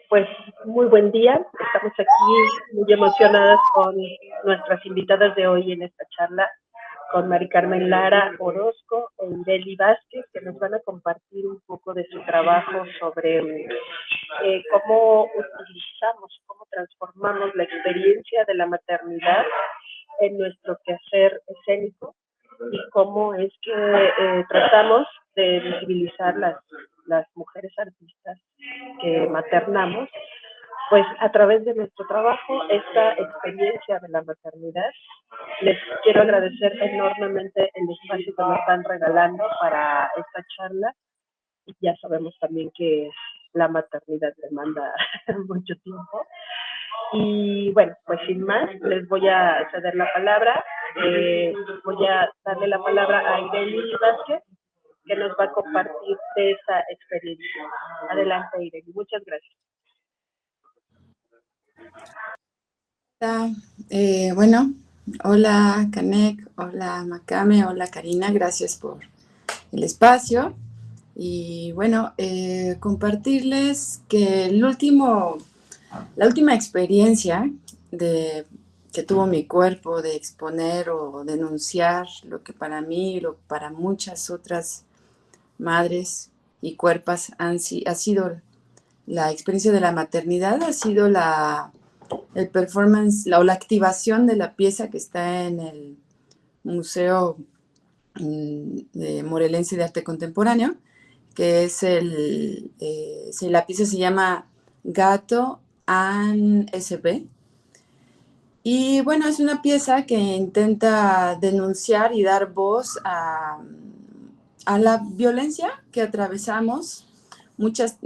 Pues muy buen día, estamos aquí muy emocionadas con nuestras invitadas de hoy en esta charla, con Mari Carmen Lara Orozco e Ireli Vázquez, que nos van a compartir un poco de su trabajo sobre cómo utilizamos, cómo transformamos la experiencia de la maternidad en nuestro quehacer escénico y cómo es que tratamos de visibilizar las mujeres artistas que maternamos, pues a través de nuestro trabajo, esta experiencia de la maternidad. Les quiero agradecer enormemente el espacio que nos están regalando para esta charla. Ya sabemos también que la maternidad demanda mucho tiempo. Y bueno, pues sin más, les voy a ceder la palabra. Voy a darle la palabra a Ireli Vázquez, que nos va a compartir de esa experiencia. Adelante, Ireli. Muchas gracias. Bueno, hola Canek, hola Macame, hola Karina, gracias por el espacio. Y bueno, compartirles que la última experiencia que tuvo mi cuerpo de exponer o denunciar lo que para mí y para muchas otras madres y cuerpos ha sido la experiencia de la maternidad, ha sido el performance o la activación de la pieza que está en el Museo de Morelense de Arte Contemporáneo, que es la pieza se llama Gato An SB. Y bueno, es una pieza que intenta denunciar y dar voz a la violencia que atravesamos, muchos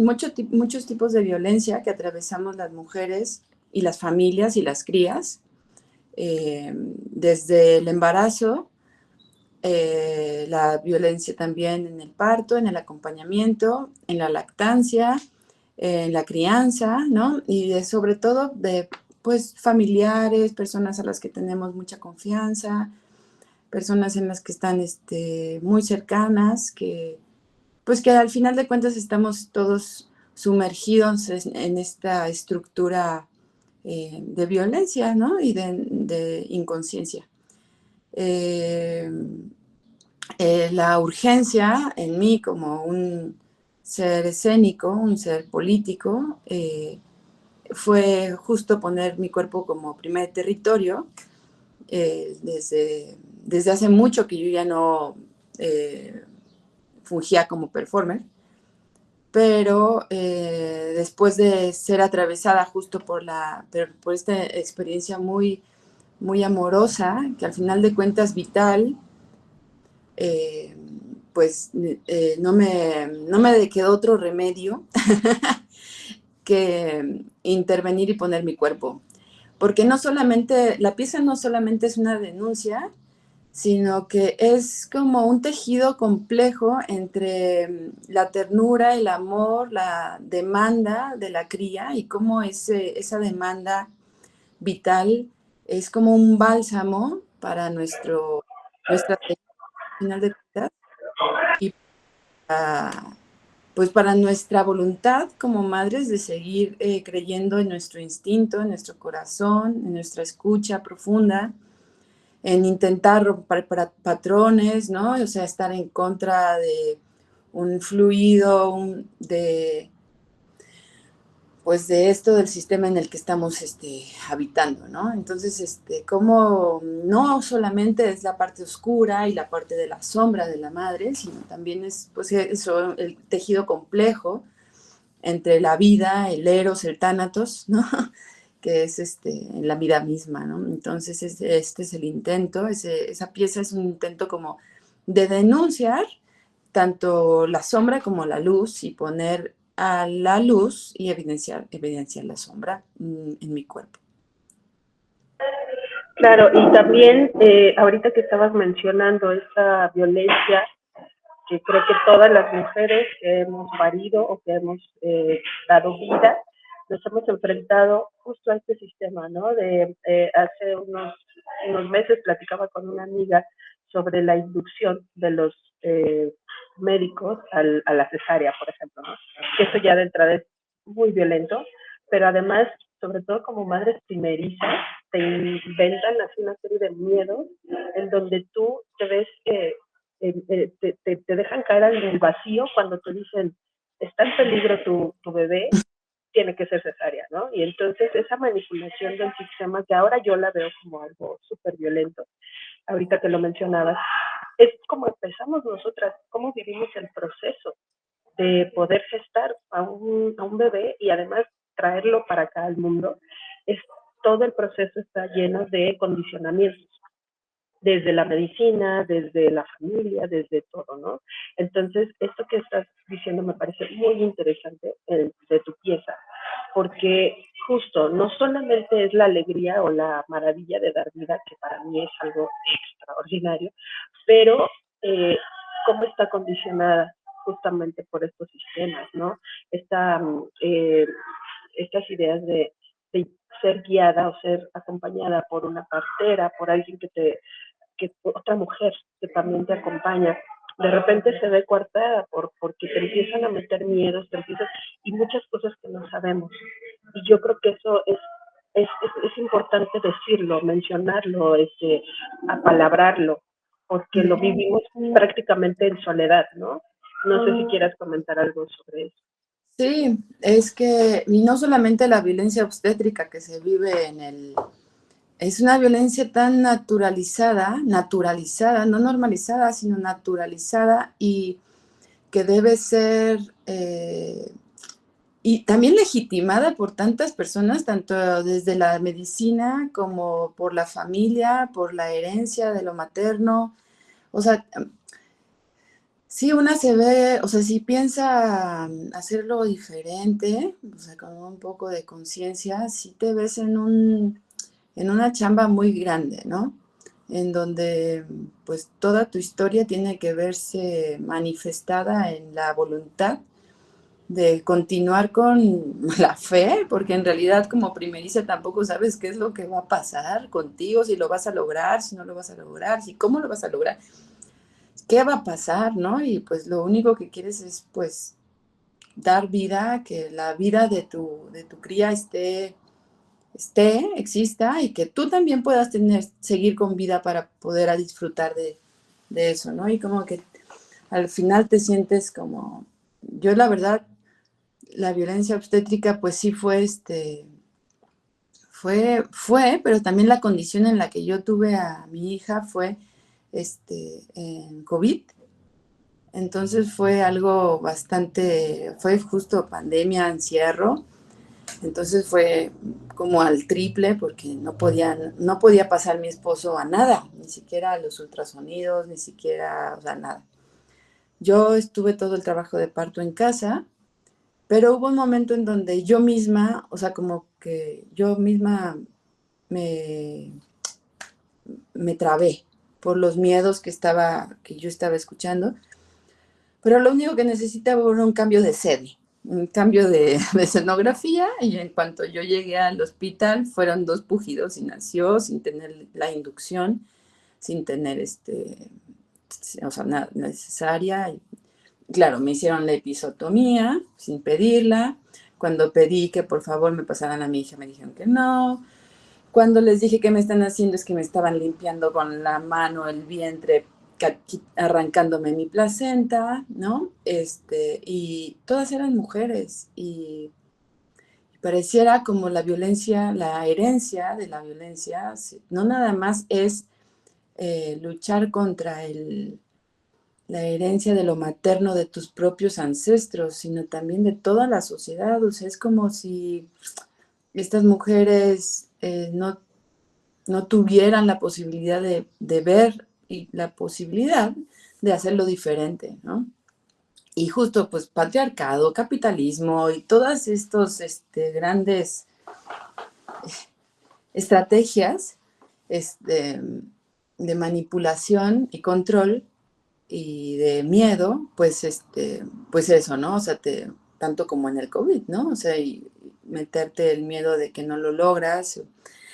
tipos de violencia que atravesamos las mujeres y las familias y las crías, desde el embarazo, la violencia también en el parto, en el acompañamiento, en la lactancia, en la crianza, ¿no? Y sobre todo de pues familiares, personas a las que tenemos mucha confianza, personas en las que están muy cercanas, que al final de cuentas estamos todos sumergidos en esta estructura de violencia, ¿no? Y de inconsciencia. La urgencia en mí como un ser escénico, un ser político, fue justo poner mi cuerpo como primer territorio. Desde hace mucho que yo ya no fungía como performer, pero después de ser atravesada justo por esta experiencia muy, muy amorosa, que al final de cuentas vital, no me quedó otro remedio que intervenir y poner mi cuerpo. Porque la pieza no solamente es una denuncia, sino que es como un tejido complejo entre la ternura, el amor, la demanda de la cría y cómo esa demanda vital es como un bálsamo para nuestra final de cuentas y para nuestra voluntad como madres de seguir creyendo en nuestro instinto, en nuestro corazón, en nuestra escucha profunda, en intentar romper patrones, ¿no? O sea, estar en contra de un fluido, de esto del sistema en el que estamos habitando, ¿no? Entonces, como no solamente es la parte oscura y la parte de la sombra de la madre, sino también es, eso, el tejido complejo entre la vida, el eros, el tánatos, ¿no? Que es la vida misma, ¿no? Entonces, este es el intento, esa pieza es un intento como de denunciar tanto la sombra como la luz y poner a la luz y evidenciar la sombra en mi cuerpo. Claro, y también ahorita que estabas mencionando esta violencia, que creo que todas las mujeres que hemos parido o que hemos dado vida, nos hemos enfrentado justo a este sistema, ¿no? Hace unos meses platicaba con una amiga sobre la inducción de los médicos a la cesárea, por ejemplo, ¿no? Que esto ya de entrada es muy violento, pero además, sobre todo como madres primerizas, te inventan así una serie de miedos en donde tú te ves, te dejan caer en el vacío cuando te dicen, está en peligro tu bebé, tiene que ser cesárea, ¿no? Y entonces esa manipulación del sistema, que ahora yo la veo como algo súper violento, ahorita que lo mencionabas, es como empezamos nosotras, cómo vivimos el proceso de poder gestar a un bebé y además traerlo para acá al mundo. Es, todo el proceso está lleno de condicionamientos, desde la medicina, desde la familia, desde todo, ¿no? Entonces, esto que estás diciendo me parece muy interesante de tu pieza, porque justo no solamente es la alegría o la maravilla de dar vida, que para mí es algo extraordinario, pero eh, cómo está condicionada justamente por estos sistemas, ¿no? Esta, estas ideas de ser guiada o ser acompañada por una partera, por alguien que otra mujer que también te acompaña, de repente se ve coartada porque te empiezan a meter miedos, y muchas cosas que no sabemos. Y yo creo que eso es importante decirlo, mencionarlo, apalabrarlo, porque lo vivimos prácticamente en soledad, ¿no? No sé si quieras comentar algo sobre eso. Sí, es que, y no solamente la violencia obstétrica que se vive es una violencia tan naturalizada, no normalizada, sino naturalizada y que debe ser, y también legitimada por tantas personas, tanto desde la medicina como por la familia, por la herencia de lo materno. O sea, sí, una se ve, o sea, si piensa hacerlo diferente, o sea, con un poco de conciencia, sí te ves en una chamba muy grande, ¿no? En donde pues toda tu historia tiene que verse manifestada en la voluntad de continuar con la fe, porque en realidad como primeriza tampoco sabes qué es lo que va a pasar contigo, si lo vas a lograr, si no lo vas a lograr, si cómo lo vas a lograr, qué va a pasar, ¿no? Y pues lo único que quieres es pues dar vida, que la vida de tu cría exista y que tú también puedas seguir con vida para poder disfrutar de eso, ¿no? Y como que al final te sientes como, yo la verdad, la violencia obstétrica pues sí fue, pero también la condición en la que yo tuve a mi hija fue en COVID. Entonces fue algo fue justo pandemia, encierro. Entonces fue como al triple porque no podía pasar mi esposo a nada, ni siquiera a los ultrasonidos, ni siquiera, o sea, nada. Yo estuve todo el trabajo de parto en casa, pero hubo un momento en donde yo misma, o sea, como que yo misma me, me trabé por los miedos que yo estaba escuchando, pero lo único que necesitaba era un cambio de sede, un cambio de escenografía, y en cuanto yo llegué al hospital fueron 2 pujidos y nació sin tener la inducción, sin tener o sea, nada necesaria. Y, claro, me hicieron la episiotomía sin pedirla. Cuando pedí que por favor me pasaran a mi hija, me dijeron que no. Cuando les dije que me están haciendo es que me estaban limpiando con la mano el vientre, arrancándome mi placenta, ¿no? Y todas eran mujeres y pareciera como la violencia, la herencia de la violencia, no nada más es luchar contra la herencia de lo materno de tus propios ancestros, sino también de toda la sociedad. O sea, es como si estas mujeres no tuvieran la posibilidad de ver y la posibilidad de hacerlo diferente, ¿no? Y justo, pues, patriarcado, capitalismo y todas estos grandes estrategias este, de manipulación y control y de miedo, pues eso, ¿no? O sea, tanto como en el COVID, ¿no? O sea, y meterte el miedo de que no lo logras,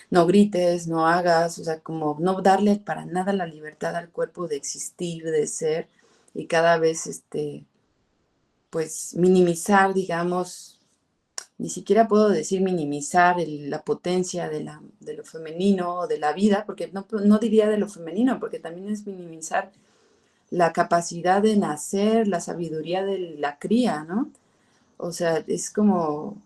no grites, no hagas, o sea, como no darle para nada la libertad al cuerpo de existir, de ser, y cada vez, pues minimizar, digamos, ni siquiera puedo decir minimizar la potencia de lo femenino o de la vida, porque no diría de lo femenino, porque también es minimizar la capacidad de nacer, la sabiduría de la cría, ¿no? O sea, es como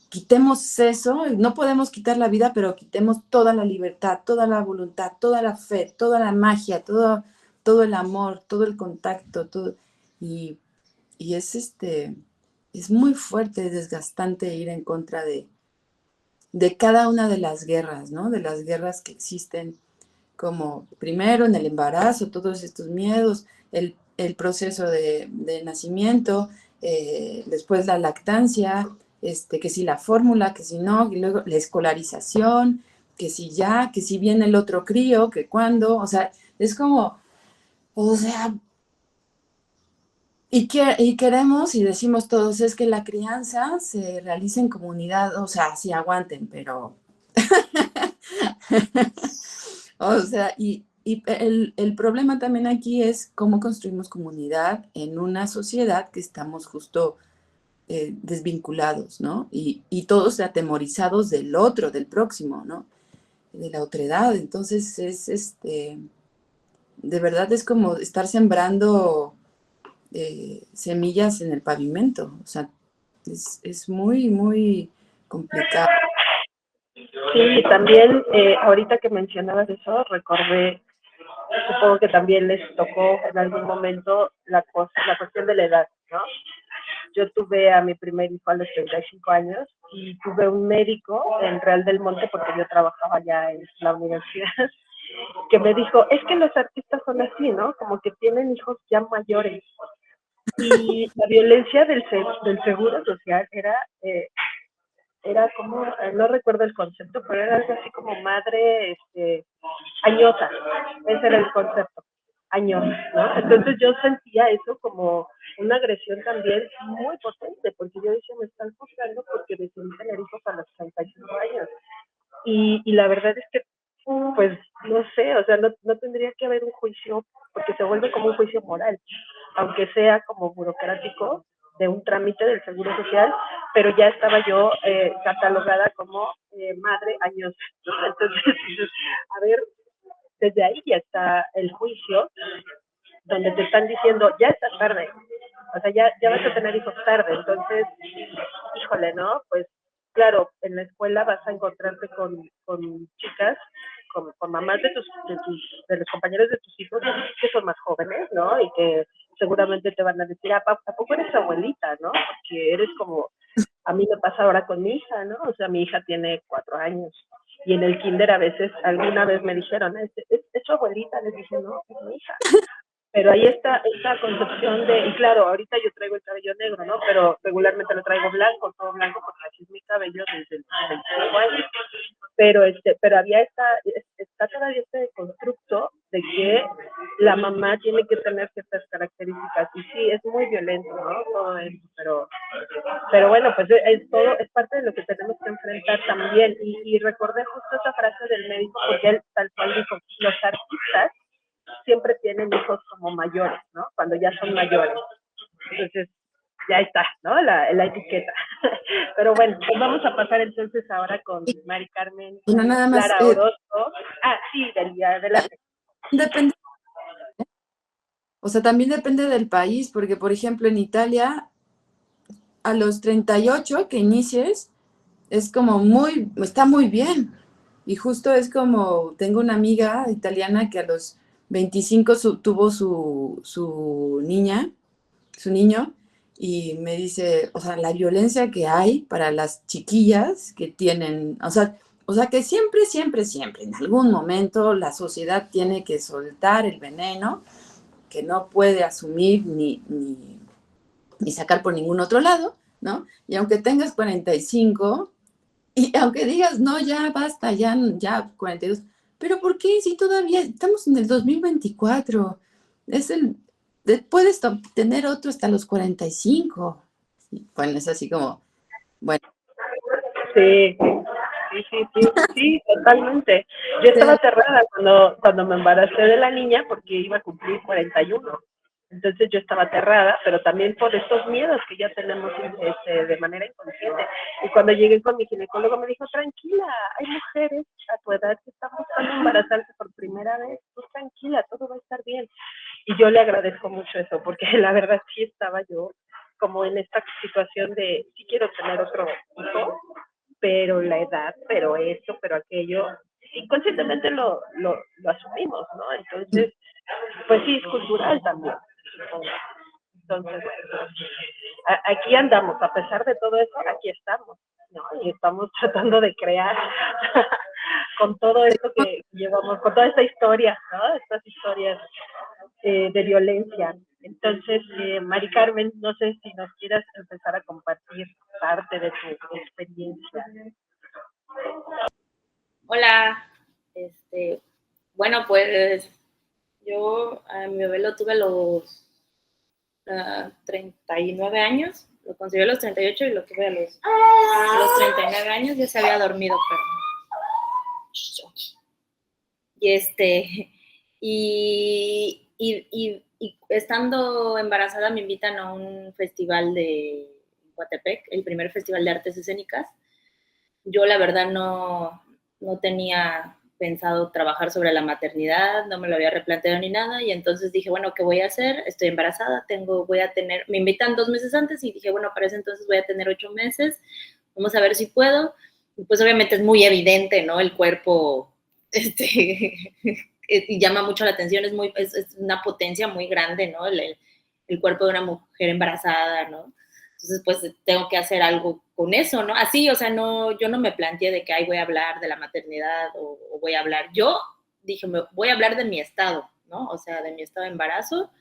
quitemos eso, no podemos quitar la vida, pero quitemos toda la libertad, toda la voluntad, toda la fe, toda la magia, todo el amor, todo el contacto, todo. Y, y es muy fuerte, desgastante ir en contra de cada una de las guerras, ¿no? De las guerras que existen, como primero en el embarazo, todos estos miedos, el proceso de nacimiento, después la lactancia, que si la fórmula, que si no, y luego la escolarización, que si ya, que si viene el otro crío, que cuándo, o sea, es como, o sea, y queremos y decimos todos, es que la crianza se realiza en comunidad, o sea, sí aguanten, pero o sea, y el problema también aquí es cómo construimos comunidad en una sociedad que estamos justo desvinculados, ¿no? Y todos atemorizados del otro, del próximo, ¿no? De la otredad. Entonces de verdad es como estar sembrando semillas en el pavimento. O sea, es muy, muy complicado. Sí, también ahorita que mencionabas eso, recordé, supongo que también les tocó en algún momento la cuestión de la edad, ¿no? Yo tuve a mi primer hijo a los 35 años y tuve un médico en Real del Monte, porque yo trabajaba ya en la universidad, que me dijo, es que los artistas son así, ¿no? Como que tienen hijos ya mayores. Y la violencia del seguro social era como, no recuerdo el concepto, pero era algo así como madre añosa. Ese era el concepto, añosa, ¿no? Entonces yo sentía eso como una agresión también muy potente, porque yo decía, me están juzgando porque decidí tener hijos a los 35 años. Y la verdad es que, pues, no sé, o sea, no tendría que haber un juicio, porque se vuelve como un juicio moral, aunque sea como burocrático, de un trámite del Seguro Social, pero ya estaba yo catalogada como madre añosa, ¿no? Entonces, a ver, desde ahí ya está el juicio, donde te están diciendo, ya estás tarde, o sea, ya vas a tener hijos tarde, entonces, híjole, ¿no? Pues claro, en la escuela vas a encontrarte con chicas, con mamás de los compañeros de tus hijos que son más jóvenes, ¿no? Y que seguramente te van a decir, ¿a poco eres abuelita, no? Porque eres como, a mí me pasa ahora con mi hija, ¿no? O sea, mi hija tiene 4 años y en el kinder a veces, alguna vez me dijeron, ¿es su abuelita? Les dije, no, es mi hija. Pero ahí está esta concepción de, y claro, ahorita yo traigo el cabello negro, ¿no? Pero regularmente lo traigo blanco, todo blanco, porque así es mi cabello desde el 25 años. Pero había está todavía este constructo de que la mamá tiene que tener ciertas características. Y sí, es muy violento, ¿no? Todo eso, pero bueno, pues todo, es parte de lo que tenemos que enfrentar también. Y recordé justo esa frase del médico, porque él tal cual dijo, los artistas siempre tienen hijos como mayores, ¿no? Cuando ya son mayores. Entonces, ya está, ¿no? La etiqueta. Pero bueno, pues vamos a pasar entonces ahora con Mari Carmen Y no nada más, Lara Orozco. Ah, sí, del día adelante. depende, o sea, también depende del país, porque por ejemplo en Italia, a los 38 que inicies, es como está muy bien. Y justo es como, tengo una amiga italiana que a los 25 tuvo su niña, su niño, y me dice, o sea, la violencia que hay para las chiquillas que tienen, o sea que siempre, siempre, siempre, en algún momento la sociedad tiene que soltar el veneno que no puede asumir ni sacar por ningún otro lado, ¿no? Y aunque tengas 45, y aunque digas, no, ya basta, ya 42, pero ¿por qué si todavía estamos en el 2024? Es puedes tener otro hasta los 45. Bueno, es así como, bueno. Sí, sí, totalmente. Yo estaba aterrada cuando me embaracé de la niña porque iba a cumplir 41. Entonces yo estaba aterrada, pero también por estos miedos que ya tenemos de manera inconsciente. Y cuando llegué con mi ginecólogo me dijo, tranquila, hay mujeres a tu edad que están buscando embarazarse por primera vez, tú tranquila, todo va a estar bien. Y yo le agradezco mucho eso, porque la verdad sí estaba yo como en esta situación de, sí quiero tener otro hijo, pero la edad, pero esto, pero aquello, inconscientemente lo asumimos, ¿no? Entonces, pues sí, es cultural también. Entonces, bueno, aquí andamos, a pesar de todo eso, aquí estamos, ¿no? Y estamos tratando de crear con todo esto que llevamos, con toda esta historia, ¿no? Estas historias de violencia. Entonces, Mari Carmen, no sé si nos quieras empezar a compartir parte de tu experiencia. Hola, bueno, pues yo a mi bebé lo tuve a los 39 años, lo conseguí a los 38 y lo tuve a los 39 años, ya se había dormido, pero... Y estando embarazada me invitan a un festival de Coatepec, el primer festival de artes escénicas. Yo la verdad no tenía pensado trabajar sobre la maternidad, no me lo había replanteado ni nada, y entonces dije, bueno, ¿qué voy a hacer? Estoy embarazada, me invitan 2 meses antes y dije, bueno, para ese entonces voy a tener 8 meses, vamos a ver si puedo. Y pues obviamente es muy evidente, ¿no? El cuerpo, y llama mucho la atención, es una potencia muy grande, ¿no? El cuerpo de una mujer embarazada, ¿no? Entonces, pues tengo que hacer algo con eso, ¿no? Así, o sea, yo no me planteé de que ahí voy a hablar de la maternidad o voy a hablar. Yo dije, voy a hablar de mi estado, ¿no? O sea, de mi estado de embarazo.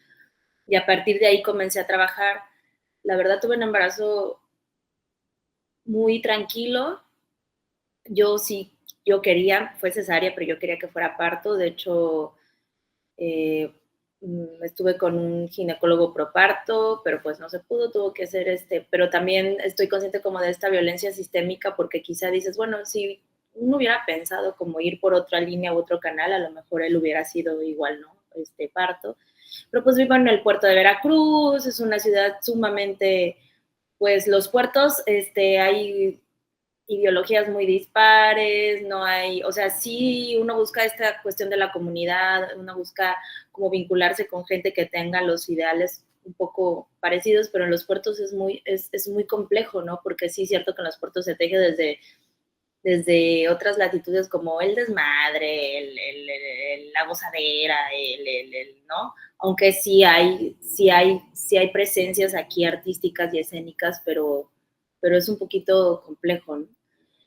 Y a partir de ahí comencé a trabajar. La verdad, tuve un embarazo muy tranquilo. Yo quería, fue cesárea, pero yo quería que fuera parto. De hecho, estuve con un ginecólogo proparto, pero pues no se pudo, tuvo que ser pero también estoy consciente como de esta violencia sistémica, porque quizá dices, bueno, si uno hubiera pensado como ir por otra línea u otro canal, a lo mejor él hubiera sido igual, ¿no? Parto. Pero pues vivo en el puerto de Veracruz, es una ciudad sumamente, pues los puertos, hay ideologías muy dispares, no hay, o sea, sí uno busca esta cuestión de la comunidad, uno busca como vincularse con gente que tenga los ideales un poco parecidos, pero en los puertos es muy complejo, ¿no? Porque sí es cierto que en los puertos se teje desde otras latitudes como el desmadre, la gozadera, ¿no? Aunque sí hay presencias aquí artísticas y escénicas, pero es un poquito complejo, ¿no?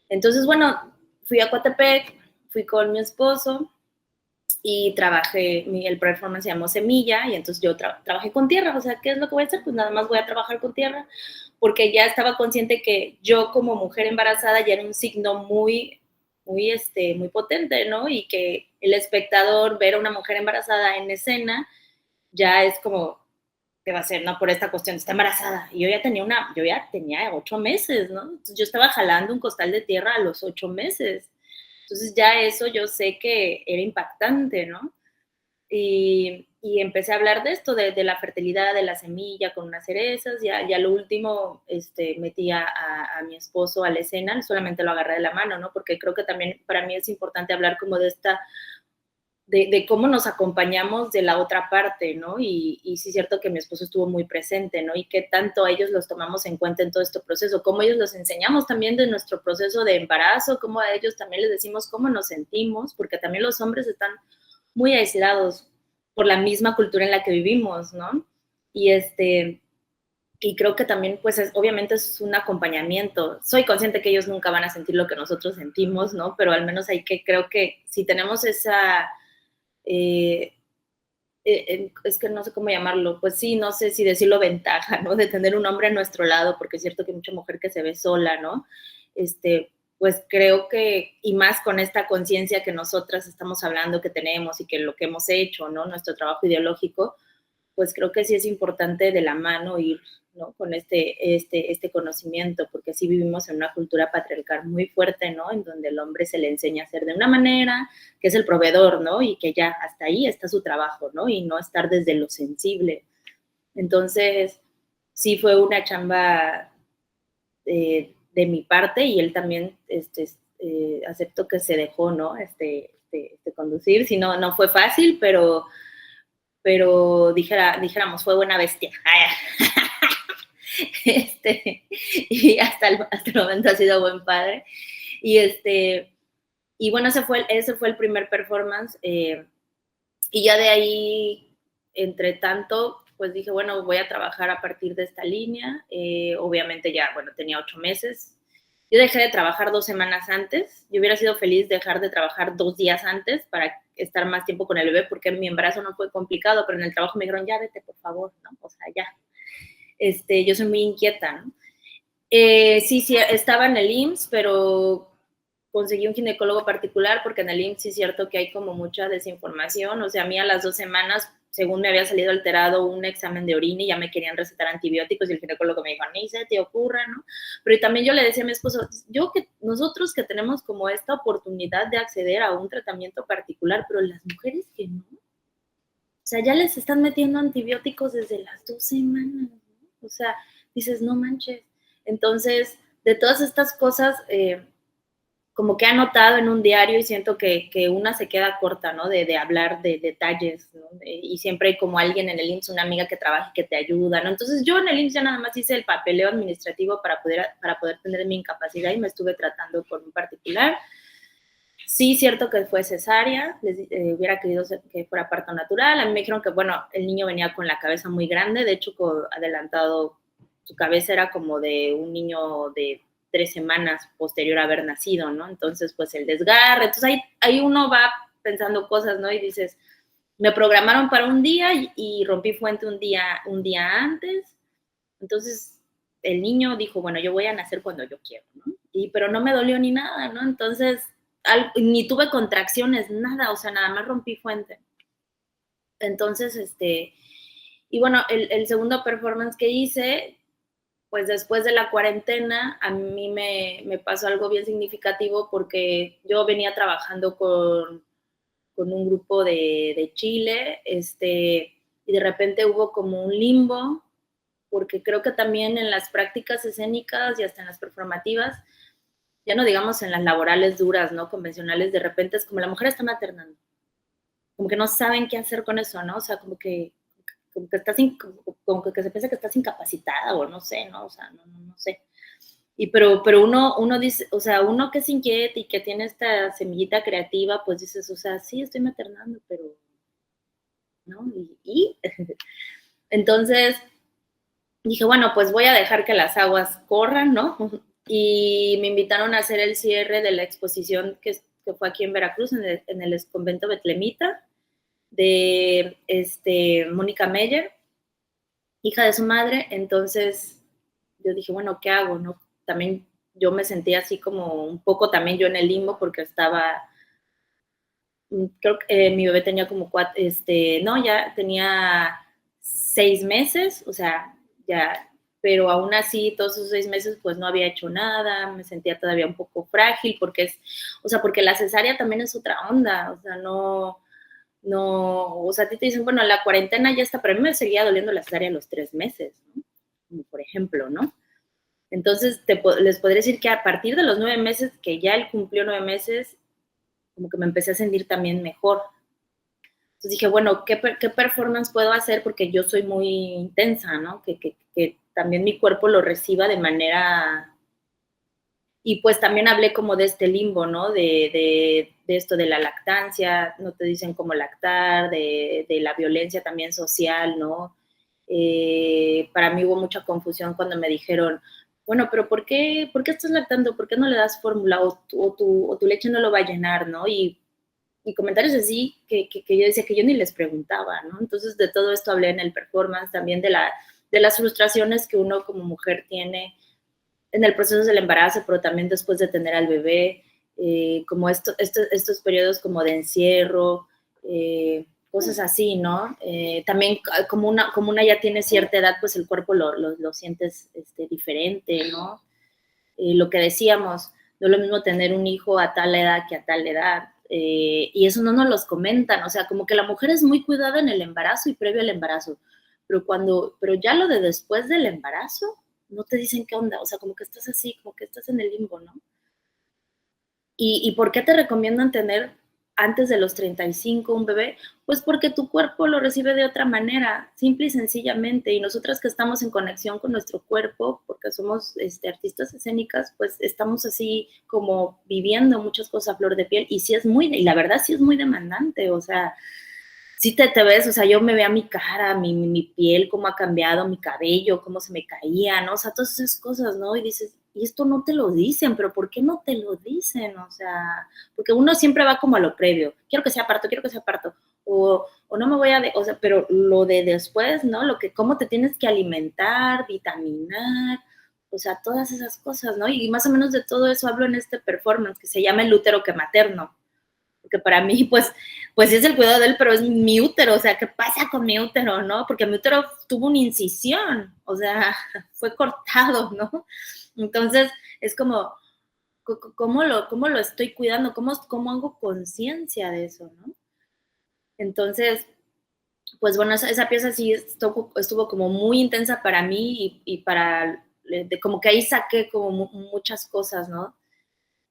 Entonces, bueno, fui a Coatepec, fui con mi esposo y el performance se llamó Semilla, y entonces yo trabajé con tierra. O sea, ¿qué es lo que voy a hacer? Pues nada más voy a trabajar con tierra, porque ya estaba consciente que yo como mujer embarazada ya era un signo muy potente, ¿no? Y que el espectador ver a una mujer embarazada en escena ya es como, ¿qué va a ser? No, por esta cuestión, está embarazada. Y yo ya tenía 8 meses, ¿no? Entonces yo estaba jalando un costal de tierra a los 8 meses. Entonces ya eso yo sé que era impactante, ¿no? Y empecé a hablar de esto, de la fertilidad de la semilla con unas cerezas. Ya lo último, metí a mi esposo a la escena, solamente lo agarré de la mano, ¿no? Porque creo que también para mí es importante hablar como de cómo nos acompañamos de la otra parte, ¿no? Y sí es cierto que mi esposo estuvo muy presente, ¿no? Y qué tanto a ellos los tomamos en cuenta en todo este proceso, cómo ellos los enseñamos también de nuestro proceso de embarazo, cómo a ellos también les decimos cómo nos sentimos, porque también los hombres están muy aislados por la misma cultura en la que vivimos, ¿no? Y y creo que también, pues, obviamente es un acompañamiento. Soy consciente que ellos nunca van a sentir lo que nosotros sentimos, ¿no? Pero al menos creo que si tenemos esa... es que no sé cómo llamarlo, pues sí, no sé si decirlo ventaja, ¿no? De tener un hombre a nuestro lado, porque es cierto que hay mucha mujer que se ve sola, ¿no? Pues creo que, y más con esta conciencia que nosotras estamos hablando, que tenemos y que lo que hemos hecho, ¿no? Nuestro trabajo ideológico, pues creo que sí es importante de la mano ir, ¿no? Con este conocimiento, porque sí vivimos en una cultura patriarcal muy fuerte, ¿no? En donde el hombre se le enseña a ser de una manera, que es el proveedor, ¿no? Y que ya hasta ahí está su trabajo, ¿no? Y no estar desde lo sensible, Entonces, sí fue una chamba de mi parte, y él también aceptó que se dejó, ¿no? Conducir. Sí, no fue fácil, pero dijéramos, fue buena bestia. Y hasta el momento ha sido buen padre. Y bueno, ese fue el primer performance. Y ya de ahí, entre tanto, pues dije, bueno, voy a trabajar a partir de esta línea. Obviamente ya, bueno, tenía 8 meses. Yo dejé de trabajar 2 semanas antes. Yo hubiera sido feliz dejar de trabajar 2 días antes para estar más tiempo con el bebé, porque mi embarazo no fue complicado, pero en el trabajo me dijeron, ya vete, por favor, ¿no? O sea, ya. Yo soy muy inquieta, ¿no? Sí, estaba en el IMSS, pero conseguí un ginecólogo particular, porque en el IMSS sí es cierto que hay como mucha desinformación. O sea, a mí a las 2 semanas, según me había salido alterado un examen de orina y ya me querían recetar antibióticos, y el ginecólogo me dijo, ni se te ocurra, ¿no? Pero también yo le decía a mi esposo, nosotros que tenemos como esta oportunidad de acceder a un tratamiento particular, pero las mujeres que no, o sea, ya les están metiendo antibióticos desde las 2 semanas, ¿no? O sea, dices, no manches. Entonces, de todas estas cosas, como que he anotado en un diario, y siento que una se queda corta, ¿no? De hablar de detalles, ¿no? Y siempre hay como alguien en el IMSS, una amiga que trabaja y que te ayuda, ¿no? Entonces yo en el IMSS ya nada más hice el papeleo administrativo para poder tener mi incapacidad, y me estuve tratando con un particular. Sí, cierto que fue cesárea, hubiera querido que fuera parto natural. A mí me dijeron que, bueno, el niño venía con la cabeza muy grande, de hecho, adelantado, su cabeza era como de un niño de 3 semanas posterior a haber nacido, ¿no? Entonces, pues el desgarre, entonces ahí uno va pensando cosas, ¿no? Y dices, me programaron para un día y rompí fuente un día antes. Entonces el niño dijo, bueno, yo voy a nacer cuando yo quiero, ¿no? Pero no me dolió ni nada, ¿no? Entonces, ni tuve contracciones, nada, o sea, nada más rompí fuente. Entonces, y bueno, el segundo performance que hice, pues después de la cuarentena, a mí me pasó algo bien significativo, porque yo venía trabajando con un grupo de Chile, y de repente hubo como un limbo, porque creo que también en las prácticas escénicas y hasta en las performativas, ya no digamos en las laborales duras, ¿no? Convencionales, de repente es como la mujer está maternando, como que no saben qué hacer con eso, ¿no? O sea, como que estás, como que se piensa que estás incapacitada, o no sé, ¿no? O sea, no sé. Pero uno dice, o sea, uno que es inquieto y que tiene esta semillita creativa, pues dices, o sea, sí, estoy maternando, pero, ¿no? Entonces dije, bueno, pues voy a dejar que las aguas corran, ¿no? Y me invitaron a hacer el cierre de la exposición que fue aquí en Veracruz, en el convento Betlemita, de Mónica Meyer, hija de su madre. Entonces yo dije, bueno, ¿qué hago, no? También yo me sentía así como un poco también yo en el limbo, porque creo que mi bebé tenía como ya tenía 6 meses, o sea, ya, pero aún así, todos esos 6 meses, pues no había hecho nada, me sentía todavía un poco frágil, porque porque la cesárea también es otra onda, o sea, no, o sea, a ti te dicen, bueno, la cuarentena ya está, pero a mí me seguía doliendo la cesárea a los 3 meses, ¿no? Como por ejemplo, ¿no? Entonces, les podría decir que a partir de los 9 meses, que ya él cumplió 9 meses, como que me empecé a sentir también mejor. Entonces dije, bueno, ¿qué performance puedo hacer? Porque yo soy muy intensa, ¿no? Que también mi cuerpo lo reciba de manera... Y pues también hablé como de este limbo, ¿no? De esto de la lactancia, no te dicen cómo lactar, de la violencia también social, ¿no? Para mí hubo mucha confusión cuando me dijeron, bueno, pero ¿por qué estás lactando? ¿Por qué no le das fórmula? O tu leche no lo va a llenar, ¿no? Y comentarios así que yo decía que yo ni les preguntaba, ¿no? Entonces de todo esto hablé en el performance, también de las frustraciones que uno como mujer tiene en el proceso del embarazo, pero también después de tener al bebé, como estos periodos como de encierro, cosas así, ¿no? También como una ya tiene cierta edad, pues el cuerpo lo sientes diferente, ¿no? Lo que decíamos, no es lo mismo tener un hijo a tal edad que a tal edad. Y eso no nos los comentan, o sea, como que la mujer es muy cuidada en el embarazo y previo al embarazo, pero ya lo de después del embarazo, no te dicen qué onda, o sea, como que estás así, como que estás en el limbo, ¿no? ¿Y por qué te recomiendan tener antes de los 35 un bebé? Pues porque tu cuerpo lo recibe de otra manera, simple y sencillamente. Y nosotras que estamos en conexión con nuestro cuerpo, porque somos artistas escénicas, pues estamos así como viviendo muchas cosas a flor de piel. Y sí es y la verdad sí es muy demandante, o sea, sí te ves, o sea, yo me veo mi cara, mi piel, cómo ha cambiado, mi cabello, cómo se me caía, ¿no? O sea, todas esas cosas, ¿no? Y dices, y esto no te lo dicen, pero ¿por qué no te lo dicen? O sea, porque uno siempre va como a lo previo, quiero que sea parto, o no me voy o sea, pero lo de después, ¿no? Cómo te tienes que alimentar, vitaminar, o sea, todas esas cosas, ¿no? Y más o menos de todo eso hablo en este performance que se llama El útero que materno, porque para mí, pues sí es el cuidado de él, pero es mi útero, o sea, ¿qué pasa con mi útero, no? Porque mi útero tuvo una incisión, o sea, fue cortado, ¿no? Entonces, es como, ¿cómo lo estoy cuidando? ¿Cómo hago conciencia de eso, no? Entonces, pues bueno, esa pieza sí estuvo como muy intensa para mí y para, como que ahí saqué como muchas cosas, ¿no?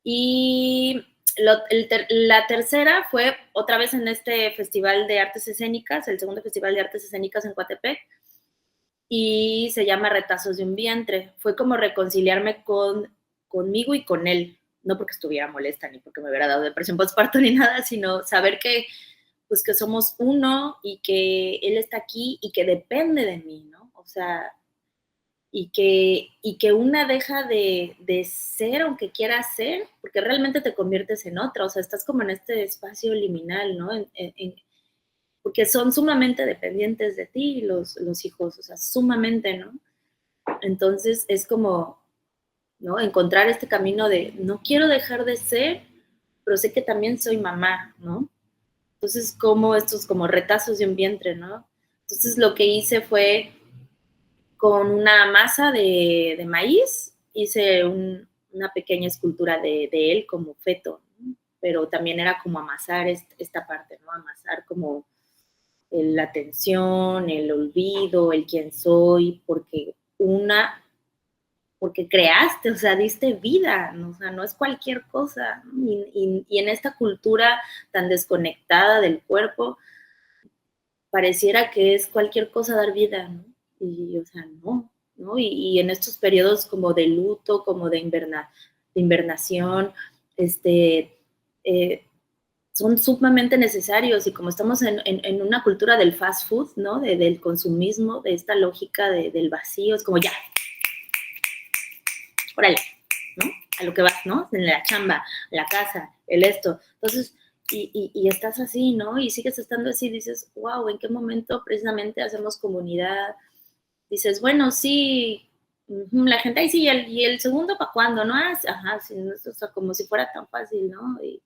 Y la tercera fue otra vez en este Festival de Artes Escénicas, el segundo Festival de Artes Escénicas en Coatepec, y se llama Retazos de un vientre. Fue como reconciliarme conmigo y con él, no porque estuviera molesta ni porque me hubiera dado depresión postparto ni nada, sino saber pues que somos uno y que él está aquí y que depende de mí, ¿no? O sea, y que una deja de ser aunque quiera ser, porque realmente te conviertes en otra, o sea, estás como en este espacio liminal, ¿no? Porque son sumamente dependientes de ti los hijos, o sea, sumamente, ¿no? Entonces es como, ¿no? Encontrar este camino de no quiero dejar de ser, pero sé que también soy mamá, ¿no? Entonces, como estos como retazos de un vientre, ¿no? Entonces lo que hice fue con una masa de maíz, hice una pequeña escultura de él como feto, ¿no? Pero también era como amasar esta parte, ¿no? Amasar como la tensión, el olvido, el quién soy, porque creaste, o sea, diste vida, ¿no? O sea, no es cualquier cosa, ¿no? Y en esta cultura tan desconectada del cuerpo, pareciera que es cualquier cosa dar vida, ¿no? Y, o sea, no, ¿no? Y en estos periodos como de luto, como de invernación, eh, son sumamente necesarios y como estamos en una cultura del fast food, ¿no? Del consumismo, de esta lógica del vacío, es como ya, órale, ¿no? A lo que vas, ¿no? En la chamba, la casa, el esto. Entonces, y estás así, ¿no? Y sigues estando así, dices, wow, ¿en qué momento precisamente hacemos comunidad? Dices, bueno, sí, la gente ahí sí, y el segundo para cuándo, ¿no? Ajá, sí, o sea, como si fuera tan fácil, ¿no? Y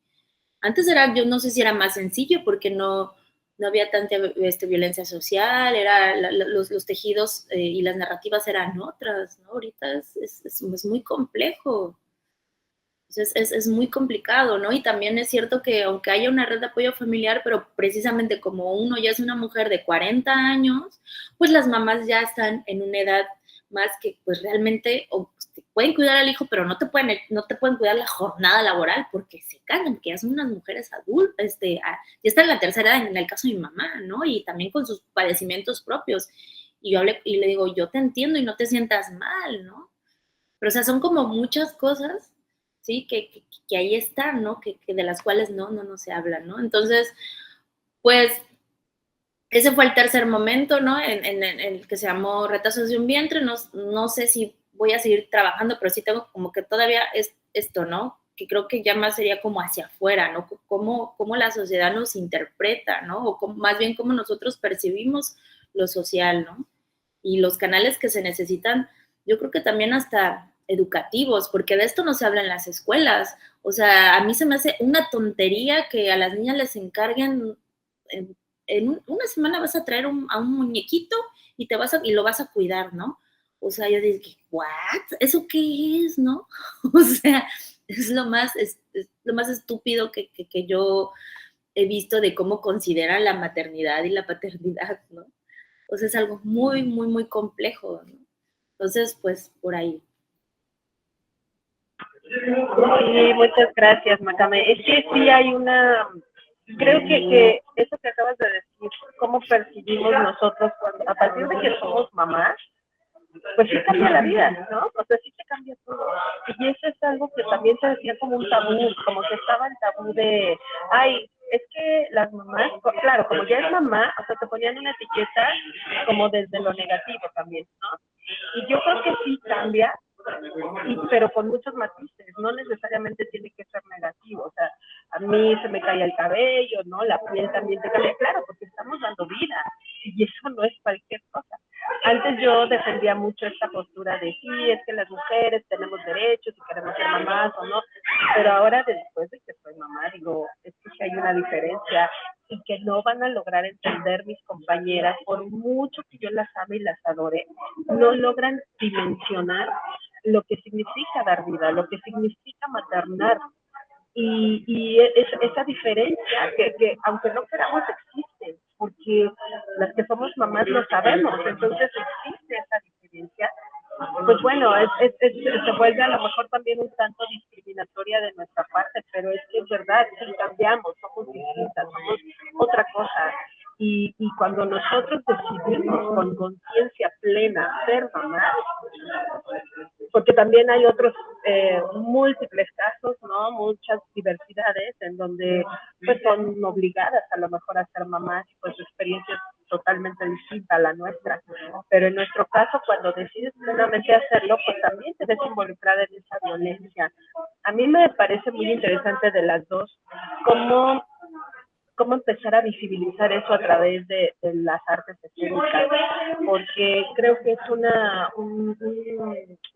antes era, yo no sé si era más sencillo porque no había tanta violencia social, los tejidos y las narrativas eran otras, ¿no? Ahorita es muy complejo. Es muy complicado, ¿no? Y también es cierto que aunque haya una red de apoyo familiar, pero precisamente como uno ya es una mujer de 40 años, pues las mamás ya están en una edad más que pues realmente te pueden cuidar al hijo, pero no te pueden cuidar la jornada laboral porque se cansan, porque ya son unas mujeres adultas, ya están en la tercera edad en el caso de mi mamá, ¿no? Y también con sus padecimientos propios. Y yo hablé y le digo, yo te entiendo y no te sientas mal, ¿no? Pero, o sea, son como muchas cosas, ¿sí? Que ahí están, ¿no? Que de las cuales no se habla, ¿no? Entonces, pues, ese fue el tercer momento, ¿no? En el que se llamó Retazos de un vientre. No sé si voy a seguir trabajando, pero sí tengo como que todavía es esto, ¿no? Que creo que ya más sería como hacia afuera, ¿no? Cómo la sociedad nos interpreta, ¿no? O más bien cómo nosotros percibimos lo social, ¿no? Y los canales que se necesitan, yo creo que también hasta educativos, porque de esto no se habla en las escuelas. O sea, a mí se me hace una tontería que a las niñas les encarguen en una semana vas a traer a un muñequito y lo vas a cuidar, ¿no? O sea, yo dije, ¿what? ¿Eso qué es, no? O sea, es lo más estúpido que yo he visto de cómo consideran la maternidad y la paternidad, ¿no? O sea, es algo muy, muy, muy complejo, ¿no? Entonces, pues, por ahí. Sí, muchas gracias, Macame. Es que sí hay creo que eso que acabas de decir, cómo percibimos nosotros a partir de que somos mamás, pues sí cambia la vida, ¿no? O sea, sí te cambia todo. Y eso es algo que también se decía como un tabú, como que estaba el tabú de, ay, es que las mamás, claro, como ya es mamá, o sea, te ponían una etiqueta como desde lo negativo también, ¿no? Y yo creo que sí cambia, pero con muchos matices, no necesariamente tiene que ser negativo, o sea, a mí se me cae el cabello, ¿no? La piel también te cambia, claro, porque estamos dando vida, y eso no es cualquier cosa. Antes yo defendía mucho esta postura de sí, es que las mujeres tenemos derechos y queremos ser mamás o no, pero ahora después de que soy mamá, digo, es que sí hay una diferencia y que no van a lograr entender mis compañeras, por mucho que yo las ame y las adore, no logran dimensionar lo que significa dar vida, lo que significa maternar. Y esa diferencia que aunque no queramos existe, porque las que somos mamás lo sabemos, entonces existe esa diferencia. Pues bueno, se vuelve a lo mejor también un tanto discriminatoria de nuestra parte, pero es que es verdad, sí cambiamos, somos distintas, somos otra cosa. Y cuando nosotros decidimos con conciencia plena ser mamás, porque también hay otros múltiples casos, ¿no? Muchas diversidades en donde pues son obligadas a lo mejor a ser mamás y pues su experiencia es totalmente distinta a la nuestra. Pero en nuestro caso, cuando decides plenamente hacerlo, pues también te ves involucrada en esa violencia. A mí me parece muy interesante de las dos, cómo empezar a visibilizar eso a través de las artes escénicas, porque creo que es un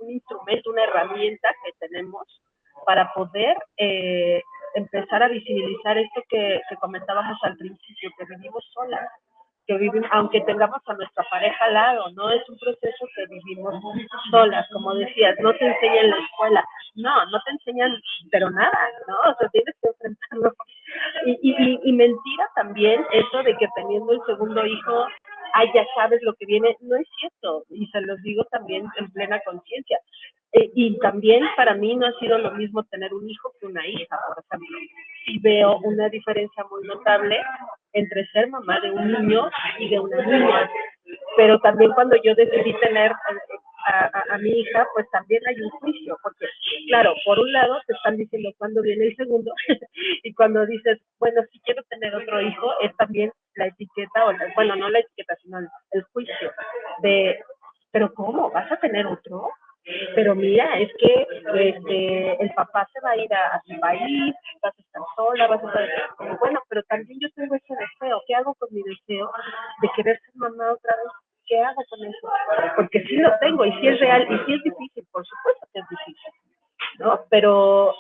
instrumento, una herramienta que tenemos para poder empezar a visibilizar esto que comentábamos al principio, que vivimos solas, que vivimos, aunque tengamos a nuestra pareja al lado, ¿no? Es un proceso que vivimos solas, como decías, no te enseñan en la escuela, no te enseñan, pero nada, ¿no? O sea, tienes que enfrentarlo. Y mentira también eso de que teniendo el segundo hijo, ay, ya sabes lo que viene, no es cierto, y se los digo también en plena conciencia. Y también para mí no ha sido lo mismo tener un hijo que una hija, por ejemplo. Y veo una diferencia muy notable entre ser mamá de un niño y de una niña. Pero también cuando yo decidí tener a mi hija, pues también hay un juicio, porque claro, por un lado te están diciendo cuándo viene el segundo, y cuando dices, bueno, si quiero tener otro hijo, es también la etiqueta, bueno, no la etiqueta, sino el juicio de, pero ¿cómo? ¿Vas a tener otro? Pero mira, es que el papá se va a ir a su país, vas a estar sola, vas a estar como, bueno, pero también yo tengo ese deseo. ¿Qué hago con mi deseo de querer ser mamá otra vez? ¿Qué hago con eso? Porque sí lo tengo y sí es real y sí es difícil, por supuesto que es difícil, ¿no? Pero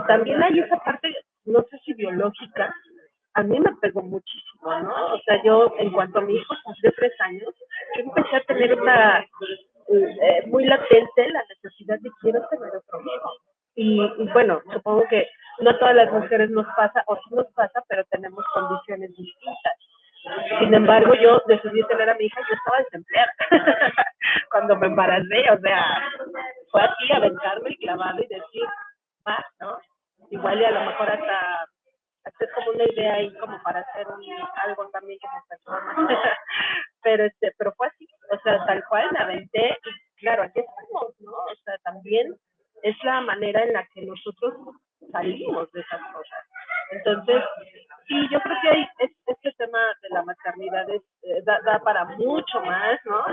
también hay esa parte, no sé si biológica, a mí me pegó muchísimo, ¿no? O sea, yo, en cuanto a mi hijo cumplió 3 años, yo empecé a tener una muy latente la necesidad de quiero tener otro hijo. Y bueno, supongo que no a todas las mujeres nos pasa, o sí nos pasa, pero tenemos condiciones distintas. Sin embargo, yo decidí tener a mi hija y yo estaba desempleada cuando me embaracé, o sea, fue así aventarme el clavado y decir, va, ¿no? Igual y a lo mejor hasta es como una idea ahí como para hacer algo también como persona. pero fue así, o sea, tal cual me aventé y claro, aquí estamos, ¿no? O sea, también es la manera en la que nosotros salimos de esas cosas. Entonces, sí, yo creo que este tema de la maternidad da para mucho más, ¿no?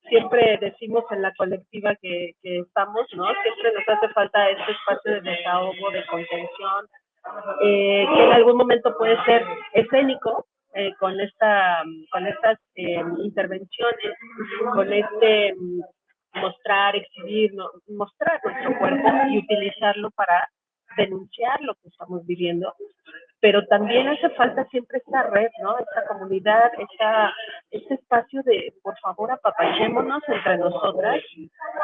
Siempre decimos en la colectiva que estamos, ¿no? Siempre nos hace falta este espacio de desahogo, de contención, que en algún momento puede ser escénico, con estas intervenciones, con mostrar, exhibir, ¿no? Mostrar nuestro cuerpo y utilizarlo para denunciar lo que estamos viviendo, pero también hace falta siempre esta red, ¿no? Esta comunidad, este espacio de, por favor, apapachémonos entre nosotras,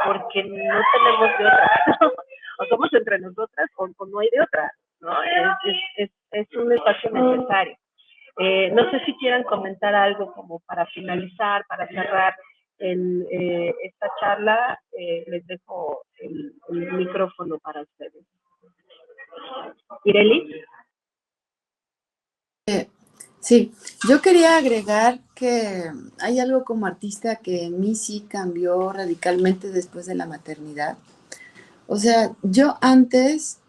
porque no tenemos de otra, o somos entre nosotras o no hay de otra, ¿no? Es un espacio necesario. No sé si quieran comentar algo como para finalizar, para cerrar esta charla. Les dejo el micrófono para ustedes. Ireli. Sí, yo quería agregar que hay algo como artista que en mí sí cambió radicalmente después de la maternidad. O sea, yo antes,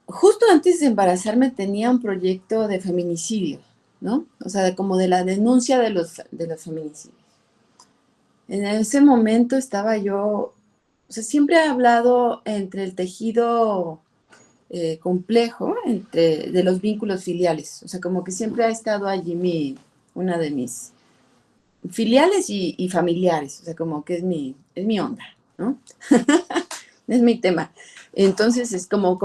justo antes de embarazarme, tenía un proyecto de feminicidio, ¿no? O sea, como de la denuncia de los feminicidios. En ese momento estaba yo, o sea, siempre he hablado entre el tejido complejo de los vínculos filiales. O sea, como que siempre ha estado allí una de mis filiales y familiares. O sea, como que es mi onda, ¿no? Es mi tema. Entonces es como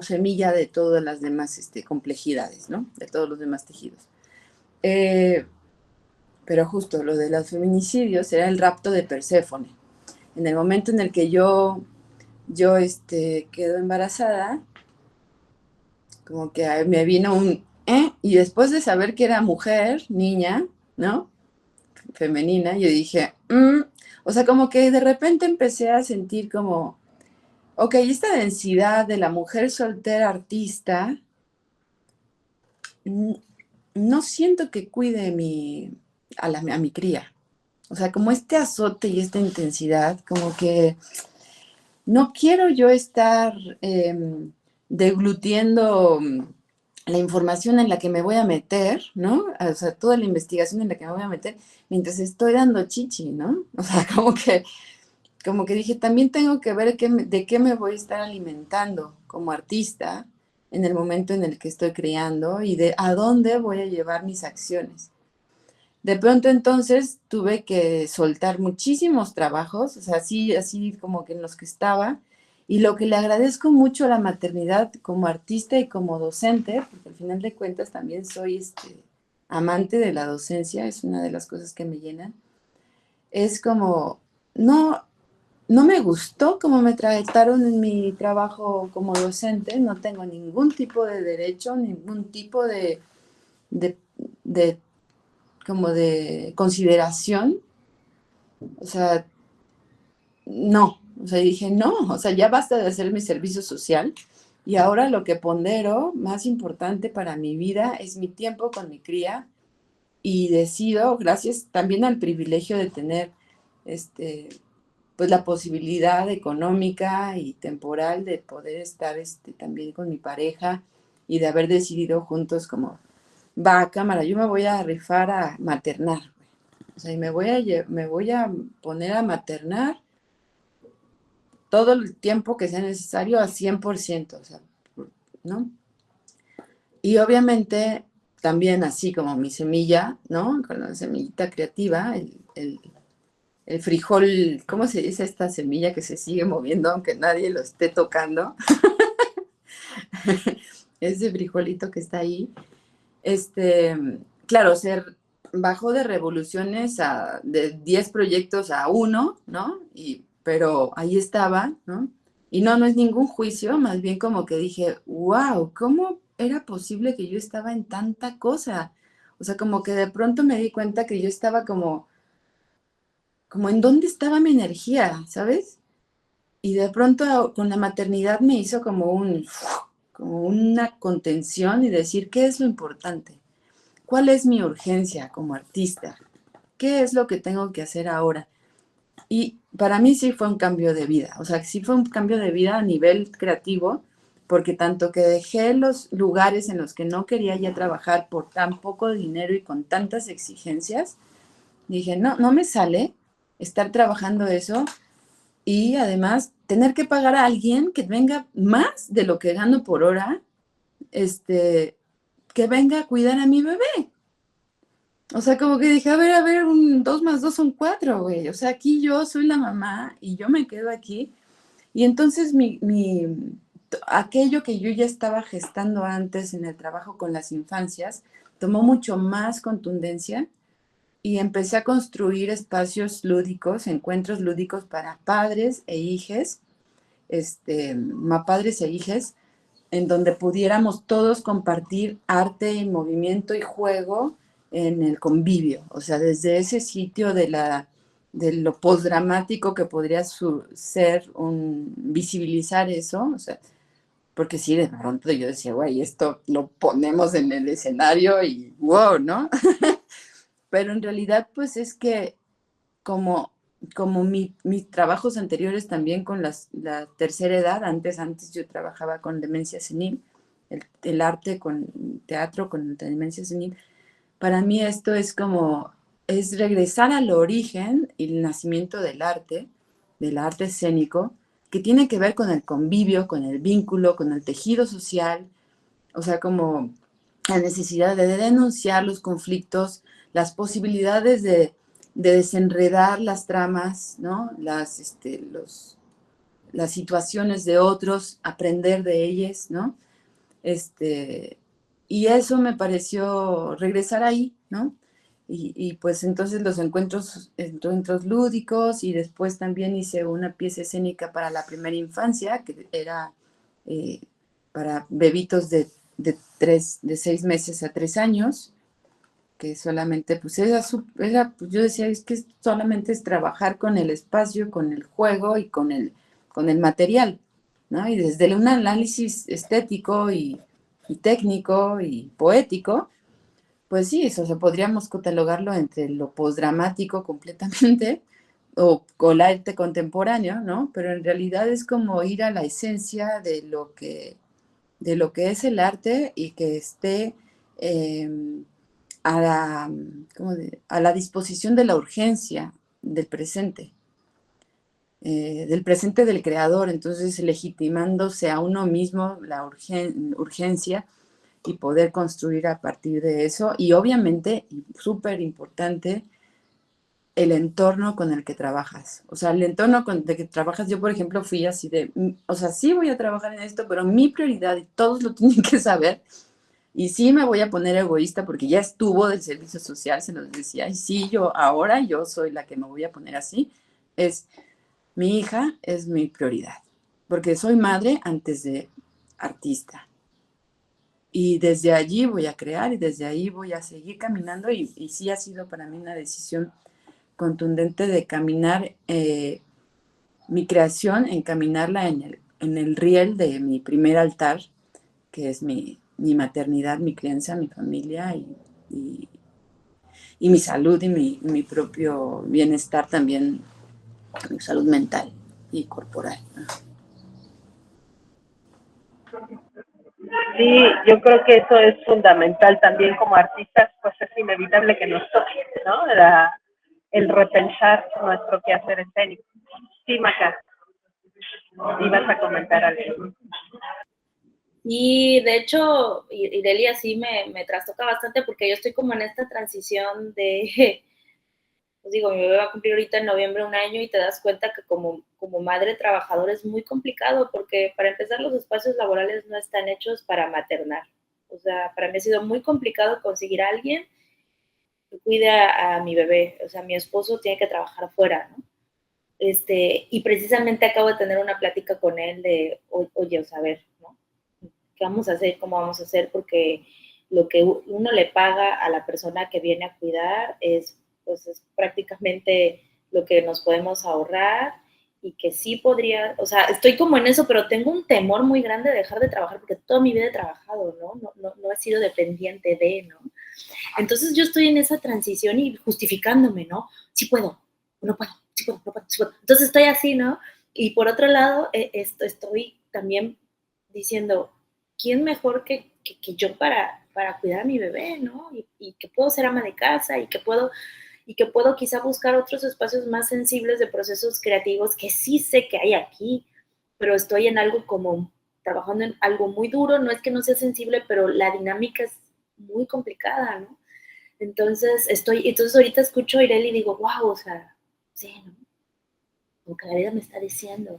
semilla de todas las demás complejidades, ¿no? De todos los demás tejidos. Pero justo lo de los feminicidios era el rapto de Perséfone. En el momento en el que yo quedo embarazada, como que me vino y después de saber que era mujer, niña, ¿no? Femenina, yo dije, o sea, como que de repente empecé a sentir como, ok, esta densidad de la mujer soltera artista, no siento que cuide a mi cría. O sea, como este azote y esta intensidad, como que no quiero yo estar deglutiendo la información en la que me voy a meter, ¿no? O sea, toda la investigación en la que me voy a meter mientras estoy dando chichi, ¿no? O sea, como que dije, también tengo que ver de qué me voy a estar alimentando como artista en el momento en el que estoy creando y de a dónde voy a llevar mis acciones. De pronto entonces tuve que soltar muchísimos trabajos, o sea, así como que en los que estaba, y lo que le agradezco mucho a la maternidad como artista y como docente, porque al final de cuentas también soy amante de la docencia, es una de las cosas que me llenan, es como, no, no me gustó cómo me trataron en mi trabajo como docente, no tengo ningún tipo de derecho, ningún tipo de como de consideración, o sea, no, o sea, dije, no, o sea, ya basta de hacer mi servicio social y ahora lo que pondero más importante para mi vida es mi tiempo con mi cría y decido, gracias también al privilegio de tener, pues la posibilidad económica y temporal de poder estar también con mi pareja y de haber decidido juntos como, va, cámara, yo me voy a rifar a maternar. O sea, y me voy a poner a maternar todo el tiempo que sea necesario al 100%, o sea, ¿no? Y obviamente también así como mi semilla, ¿no? Con la semillita creativa, el frijol, ¿cómo se dice esta semilla que se sigue moviendo aunque nadie lo esté tocando? Ese frijolito que está ahí. Claro, bajó de revoluciones de 10 proyectos a 1, ¿no? Pero ahí estaba, ¿no? Y no es ningún juicio, más bien como que dije, wow, ¿cómo era posible que yo estaba en tanta cosa? O sea, como que de pronto me di cuenta que yo estaba como en dónde estaba mi energía, ¿sabes? Y de pronto con la maternidad me hizo como una contención y decir, ¿qué es lo importante? ¿Cuál es mi urgencia como artista? ¿Qué es lo que tengo que hacer ahora? Y para mí sí fue un cambio de vida, o sea, sí fue un cambio de vida a nivel creativo, porque tanto que dejé los lugares en los que no quería ya trabajar por tan poco dinero y con tantas exigencias, dije, no me sale estar trabajando eso y además tener que pagar a alguien que venga más de lo que gano por hora, que venga a cuidar a mi bebé. O sea, como que dije, a ver, 2 más 2 son 4, güey. O sea, aquí yo soy la mamá y yo me quedo aquí. Y entonces aquello que yo ya estaba gestando antes en el trabajo con las infancias, tomó mucho más contundencia y empecé a construir espacios lúdicos, encuentros lúdicos para padres e hijes, padres e hijes, en donde pudiéramos todos compartir arte y movimiento y juego en el convivio, o sea, desde ese sitio de lo postdramático que podría ser visibilizar eso, o sea, porque sí, de pronto yo decía, güey, esto lo ponemos en el escenario y wow, ¿no? Pero en realidad, pues es que como mis trabajos anteriores también con la tercera edad, antes yo trabajaba con demencia senil, el arte con teatro con demencia senil, para mí esto es es regresar al origen y el nacimiento del arte escénico, que tiene que ver con el convivio, con el vínculo, con el tejido social, o sea, como la necesidad de denunciar los conflictos, las posibilidades de desenredar las tramas, ¿no? Las situaciones de otros, aprender de ellas, ¿no? Y eso me pareció regresar ahí, ¿no? Pues entonces los encuentros lúdicos, y después también hice una pieza escénica para la primera infancia, que era para bebitos de 6 meses a 3 años, que solamente, pues pues yo decía, es que solamente es trabajar con el espacio, con el juego y con el material, ¿no? Y desde un análisis estético y técnico y poético, pues sí, eso, o sea, podríamos catalogarlo entre lo postdramático completamente o el arte contemporáneo, ¿no? Pero en realidad es como ir a la esencia de lo que es el arte y que esté a a la disposición de la urgencia del presente del creador, entonces legitimándose a uno mismo la urgencia y poder construir a partir de eso. Y obviamente, súper importante, el entorno con el que trabajas. O sea, el entorno con el que trabajas, yo por ejemplo fui así o sea, sí voy a trabajar en esto, pero mi prioridad, y todos lo tienen que saber, y sí me voy a poner egoísta porque ya estuvo del servicio social, se los decía, y sí, ahora yo soy la que me voy a poner así, mi hija es mi prioridad, porque soy madre antes de artista. Y desde allí voy a crear y desde ahí voy a seguir caminando, y sí ha sido para mí una decisión contundente de caminar mi creación, encaminarla en el riel de mi primer altar, que es mi maternidad, mi crianza, mi familia y mi salud y mi propio bienestar también, mi salud mental y corporal. Sí, yo creo que eso es fundamental también como artistas, pues es inevitable que nos toque, ¿no? El repensar nuestro quehacer escénico. Sí, Maca, ibas a comentar algo. Y de hecho, Irelia sí me trastoca bastante porque yo estoy como en esta transición de, pues digo, mi bebé va a cumplir ahorita en noviembre 1 año y te das cuenta que como madre trabajadora es muy complicado porque para empezar los espacios laborales no están hechos para maternar. O sea, para mí ha sido muy complicado conseguir a alguien que cuide a mi bebé. O sea, mi esposo tiene que trabajar fuera, ¿no? Y precisamente acabo de tener una plática con él de, oye, o sea, a ver, ¿no? ¿Qué vamos a hacer? ¿Cómo vamos a hacer? Porque lo que uno le paga a la persona que viene a cuidar pues es prácticamente lo que nos podemos ahorrar y que sí podría, o sea, estoy como en eso, pero tengo un temor muy grande de dejar de trabajar porque toda mi vida he trabajado, no he sido dependiente de, ¿no? Entonces yo estoy en esa transición y justificándome, ¿no? Sí puedo, no puedo, sí puedo, no puedo, sí puedo. Entonces estoy así, ¿no? Y por otro lado, estoy también diciendo, ¿quién mejor que yo para cuidar a mi bebé, ¿no? Y que puedo ser ama de casa y que puedo quizá buscar otros espacios más sensibles de procesos creativos que sí sé que hay aquí, pero estoy en algo como trabajando en algo muy duro, no es que no sea sensible, pero la dinámica es muy complicada, ¿no? Entonces ahorita escucho a Ireli y digo, wow, o sea, sí, ¿no? Como que la vida me está diciendo.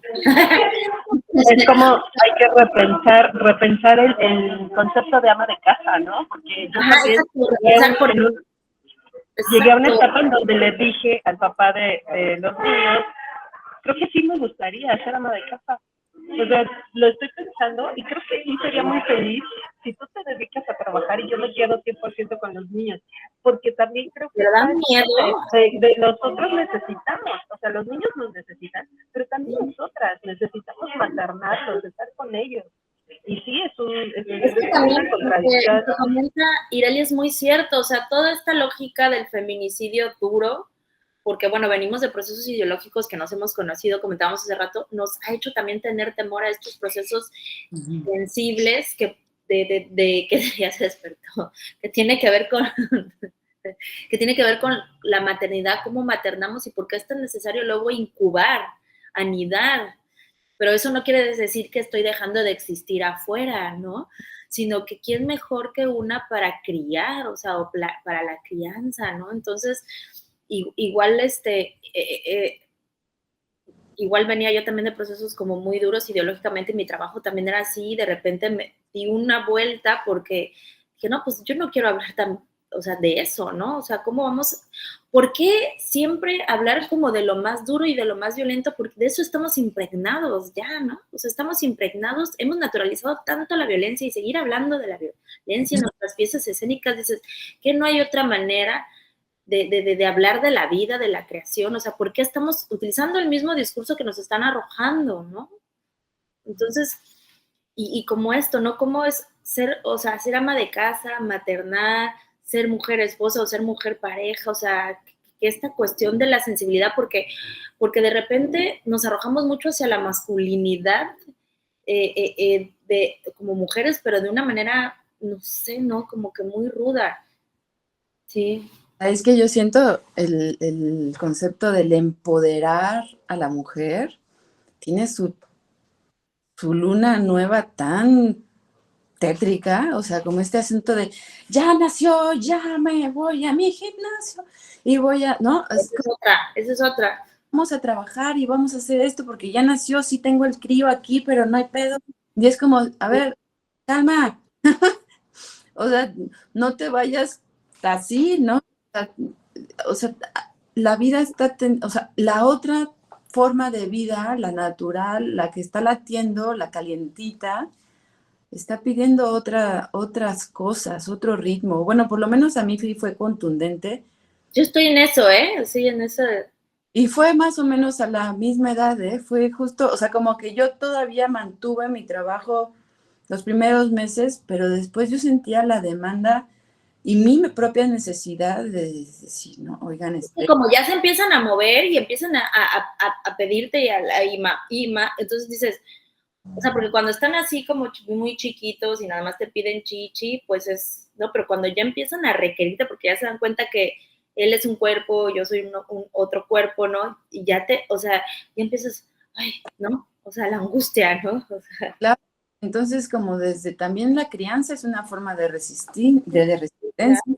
Es como hay que repensar el concepto de ama de casa, ¿no? Porque yo también llegué a una etapa en donde le dije al papá de los niños, creo que sí me gustaría ser ama de casa. O sea, lo estoy pensando y creo que sí sería muy feliz si tú te dedicas a trabajar y yo me quedo 100% con los niños, porque también creo que ¿Te da miedo? de nosotros necesitamos, o sea, los niños nos necesitan, pero también nosotras necesitamos maternarlos, estar con ellos. Y sí, Es que también una contradicción. lo que comenta Ireli es muy cierto, o sea, toda esta lógica del feminicidio duro, porque bueno, venimos de procesos ideológicos que nos hemos conocido, comentábamos hace rato, nos ha hecho también tener temor a estos procesos sensibles que ya se despertó, que tiene que ver con que tiene que ver con la maternidad, cómo maternamos y por qué es tan necesario luego incubar, anidar. Pero eso no quiere decir que estoy dejando de existir afuera, ¿no? Sino que quién mejor que una para criar, o sea, para la crianza, ¿no? Entonces, igual igual venía yo también de procesos como muy duros ideológicamente, mi trabajo también era así, de repente me di una vuelta porque dije, no, pues yo no quiero hablar o sea, de eso, ¿no? O sea, ¿cómo vamos? ¿Por qué siempre hablar como de lo más duro y de lo más violento? Porque de eso estamos impregnados ya, ¿no? O sea, estamos impregnados, hemos naturalizado tanto la violencia y seguir hablando de la violencia en nuestras piezas escénicas, dices que no hay otra manera de hablar de la vida, de la creación, o sea, ¿por qué estamos utilizando el mismo discurso que nos están arrojando, ¿no? Entonces, y como esto, ¿no? ¿Cómo es ser, o sea, ser ama de casa, maternar, ser mujer esposa o ser mujer pareja, o sea, que esta cuestión de la sensibilidad, porque de repente nos arrojamos mucho hacia la masculinidad como mujeres, pero de una manera, no sé, ¿no? Como que muy ruda, sí. Es que yo siento el concepto del empoderar a la mujer tiene su luna nueva tan tétrica, o sea, como este asunto de ya nació, ya me voy a mi gimnasio y voy a, ¿no? Esa es otra. Vamos a trabajar y vamos a hacer esto porque ya nació, sí tengo el crío aquí, pero no hay pedo. Y es como, a ver, calma. O sea, no te vayas así, ¿no? O sea, la vida está, o sea, la otra forma de vida, la natural, la que está latiendo, la calientita, está pidiendo otras cosas, otro ritmo. Bueno, por lo menos a mí fue contundente. Yo estoy en eso, sí, en eso. Y fue más o menos a la misma edad, fue justo, o sea, como que yo todavía mantuve mi trabajo los primeros meses, pero después yo sentía la demanda y mi propia necesidad de decir, no, oigan, como ya se empiezan a mover y empiezan a pedirte y a la entonces dices, o sea, porque cuando están así como muy chiquitos y nada más te piden chichi, pues es, no, pero cuando ya empiezan a requerirte porque ya se dan cuenta que él es un cuerpo, yo soy un otro cuerpo, ¿no? Y ya o sea, ya empiezas, ay, ¿no? O sea, la angustia, ¿no? O sea, claro. Entonces, como desde también la crianza es una forma de resistir, de resistencia.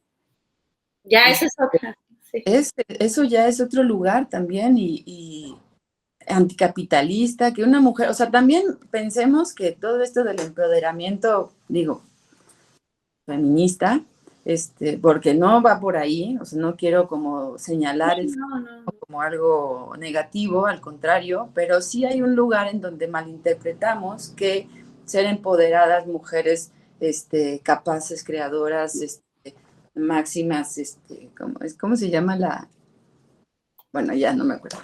Ya, esa es otra. Sí. Eso ya es otro lugar también y anticapitalista, que una mujer, o sea, también pensemos que todo esto del empoderamiento, digo, feminista, porque no va por ahí, o sea, no quiero como señalar como algo negativo, al contrario, pero sí hay un lugar en donde malinterpretamos que ser empoderadas mujeres, capaces, creadoras, máximas, ¿cómo se llama bueno, ya no me acuerdo.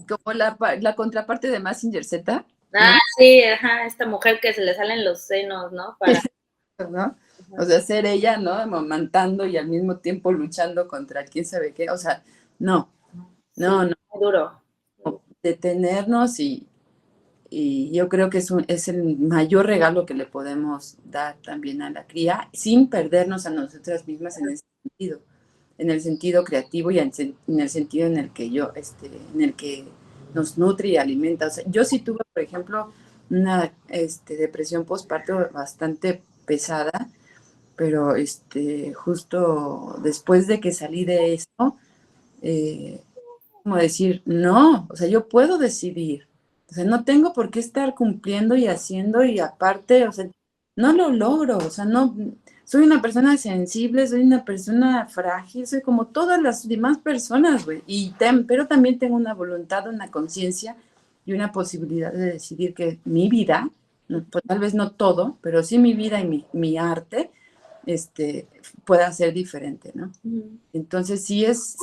Como la contraparte de Mazinger Z. ¿No? Sí, ajá, esta mujer que se le salen los senos, ¿no? ¿No? O sea, ser ella, ¿no? Amamantando y al mismo tiempo luchando contra quién sabe qué. O sea, no. Muy duro. Detenernos y yo creo que es el mayor regalo que le podemos dar también a la cría, sin perdernos a nosotras mismas en ese sentido, en el sentido creativo y en el sentido en el que en el que nos nutre y alimenta. O sea, yo sí tuve, por ejemplo, una depresión postparto bastante pesada, pero justo después de que salí de eso, como decir, no, o sea, yo puedo decidir, o sea, no tengo por qué estar cumpliendo y haciendo y aparte, o sea, no lo logro, o sea, no, soy una persona sensible, soy una persona frágil, soy como todas las demás personas, güey, pero también tengo una voluntad, una conciencia y una posibilidad de decidir que mi vida, pues tal vez no todo, pero sí mi vida y mi arte, pueda ser diferente, ¿no? Entonces sí es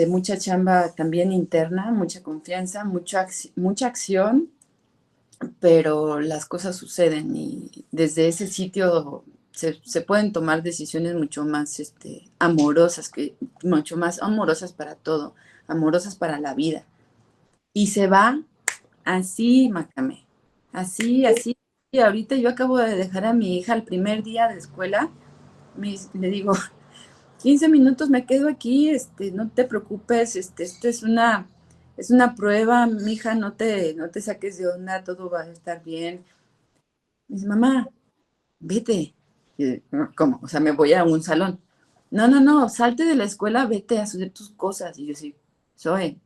mucha chamba también interna, mucha confianza, mucha acción, pero las cosas suceden y desde ese sitio se pueden tomar decisiones mucho más mucho más amorosas para todo, amorosas para la vida. Y se va así, Macame, así. Y ahorita yo acabo de dejar a mi hija el primer día de escuela, le digo, 15 minutos me quedo aquí, no te preocupes, esto es una prueba, mija, no te saques de onda, todo va a estar bien. Me dice, mamá, vete. Y, ¿cómo? O sea, me voy a un salón. No, salte de la escuela, vete a hacer tus cosas. Y yo sí, Zoe,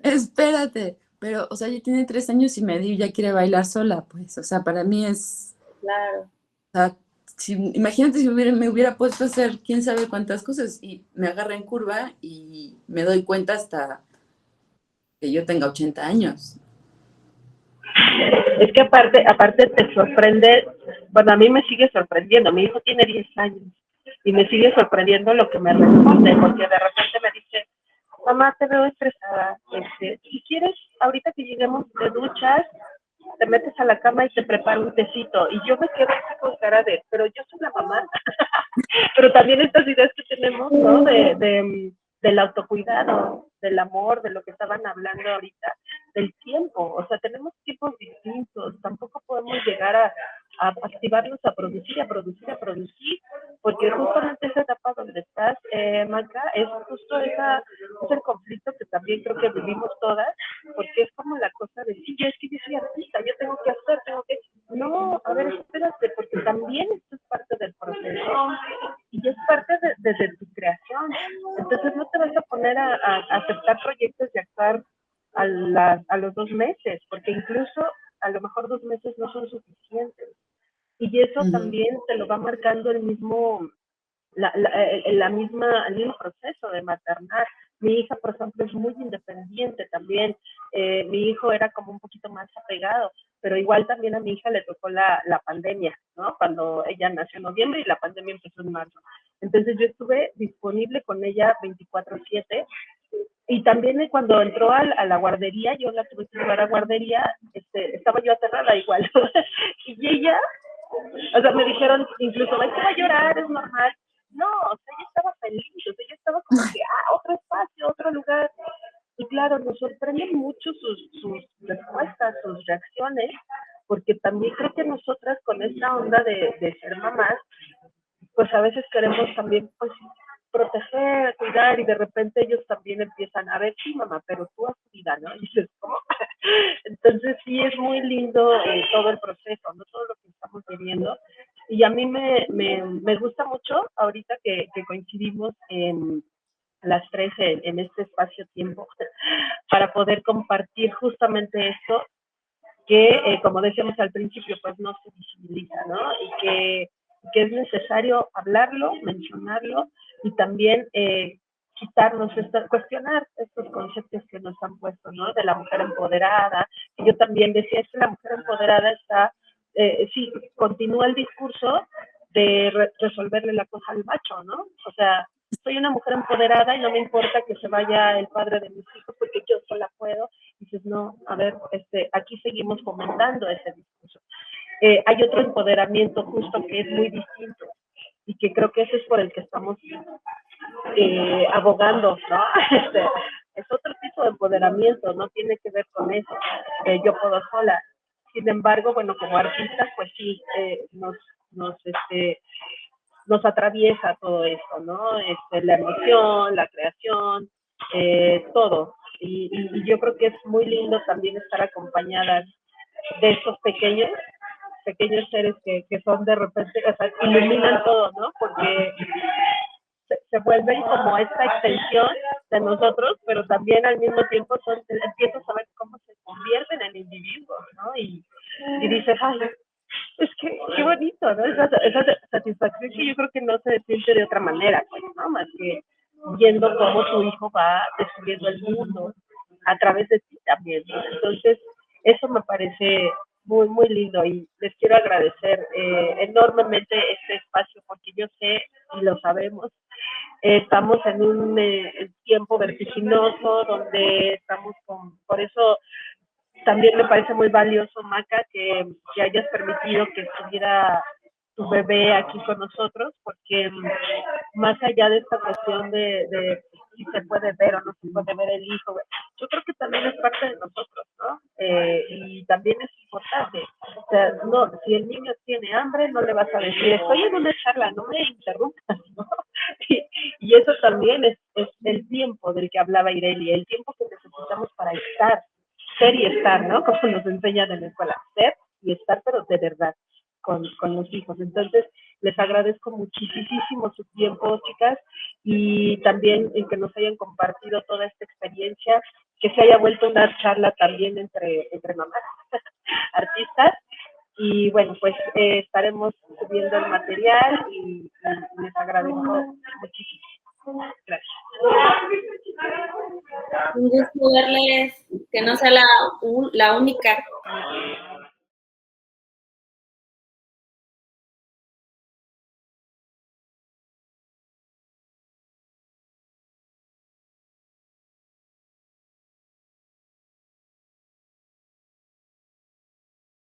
espérate. Pero, o sea, ella tiene 3 años y medio y ya quiere bailar sola, pues. O sea, para mí es... Claro. O sea, imagínate si me hubiera puesto a hacer quién sabe cuántas cosas y me agarra en curva y me doy cuenta hasta que yo tenga 80 años. Es que aparte te sorprende, bueno, a mí me sigue sorprendiendo, mi hijo tiene 10 años y me sigue sorprendiendo lo que me responde, porque de repente me dice, mamá, te veo estresada, si quieres, ahorita que lleguemos de duchas, te metes a la cama y te preparo un tecito, y yo me quedo así con cara de, pero yo soy la mamá, pero también estas ideas que tenemos, ¿no? Del autocuidado, del amor, de lo que estaban hablando ahorita, del tiempo, o sea, tenemos tiempos distintos, tampoco podemos llegar a activarnos a producir, porque justamente esa etapa donde estás, Maca, es justo es el conflicto que también creo que vivimos todas, porque es como la cosa de, sí, es que yo soy artista, yo tengo que hacer, no, a ver, espérate, porque también esto es parte del proceso y es parte de tu creación. Entonces no te vas a poner a aceptar proyectos y actuar a los 2 meses, porque incluso a lo mejor 2 meses no son suficientes. Y eso también te lo va marcando el mismo el mismo proceso de maternar. Mi hija, por ejemplo, es muy independiente también. Mi hijo era como un poquito más apegado, pero igual también a mi hija le tocó la pandemia, ¿no? Cuando ella nació en noviembre y la pandemia empezó en marzo. Entonces yo estuve disponible con ella 24/7 y también cuando entró a la guardería, yo la tuve que llevar a guardería, estaba yo aterrada igual. Y ella, o sea, me dijeron incluso, es que va a llorar, es normal. No, o sea, ella estaba feliz, o sea, ella estaba como que, otro espacio, otro lugar. Y claro, nos sorprenden mucho sus respuestas, sus reacciones, porque también creo que nosotras con esta onda de ser mamás, pues a veces queremos también, pues, proteger, cuidar, y de repente ellos también empiezan, a ver, sí, mamá, pero tú haz tu vida, ¿no? Y dices, ¿cómo? Entonces sí es muy lindo todo el proceso, ¿no? Todo lo que estamos viviendo. Y a mí me gusta mucho ahorita que coincidimos en las tres en este espacio-tiempo para poder compartir justamente esto que, como decíamos al principio, pues no se visibiliza, ¿no? Y que es necesario hablarlo, mencionarlo y también quitarnos, cuestionar estos conceptos que nos han puesto, ¿no? De la mujer empoderada. Y yo también decía, es que la mujer empoderada está, sí, continúa el discurso de resolverle la cosa al macho, ¿no? O sea, soy una mujer empoderada y no me importa que se vaya el padre de mis hijos porque yo sola puedo. Y dices, no, a ver, aquí seguimos fomentando ese discurso. Hay otro empoderamiento justo que es muy distinto y que creo que ese es por el que estamos abogando, ¿no? Es otro tipo de empoderamiento, no tiene que ver con eso, yo puedo sola. Sin embargo, bueno, como artistas, pues sí, nos atraviesa todo esto, ¿no? La emoción, la creación, todo. Y yo creo que es muy lindo también estar acompañadas de estos pequeños seres que son de repente, o sea, iluminan todo, ¿no? Porque se vuelven como esta extensión de nosotros, pero también al mismo tiempo empiezas a ver cómo se convierten en individuos, ¿no? Y dices, ay, es que qué bonito, ¿no? Esa satisfacción que yo creo que no se siente de otra manera, pues, ¿no? Más que viendo cómo tu hijo va descubriendo el mundo a través de ti también, ¿no? Entonces, eso me parece muy, muy lindo y les quiero agradecer enormemente este espacio porque yo sé y lo sabemos, estamos en un tiempo vertiginoso donde estamos por eso también me parece muy valioso, Maca, que hayas permitido que estuviera tu bebé aquí con nosotros, porque más allá de esta cuestión de si se puede ver o no se puede ver el hijo, yo creo que también es parte de nosotros, ¿no? Y también es importante. O sea, no, si el niño tiene hambre, no le vas a decir, estoy en una charla, no me interrumpas, ¿no? Y eso también es el tiempo del que hablaba Ireli, el tiempo que necesitamos para estar, ser y estar, ¿no? Como nos enseñan en la escuela, ser y estar, pero de verdad, con los hijos. Entonces, les agradezco muchísimo su tiempo, chicas, y también en que nos hayan compartido toda esta experiencia, que se haya vuelto una charla también entre mamás, artistas. Y bueno, pues estaremos subiendo el material y les agradezco muchísimo. Gracias. Un gusto verles, que no sea la única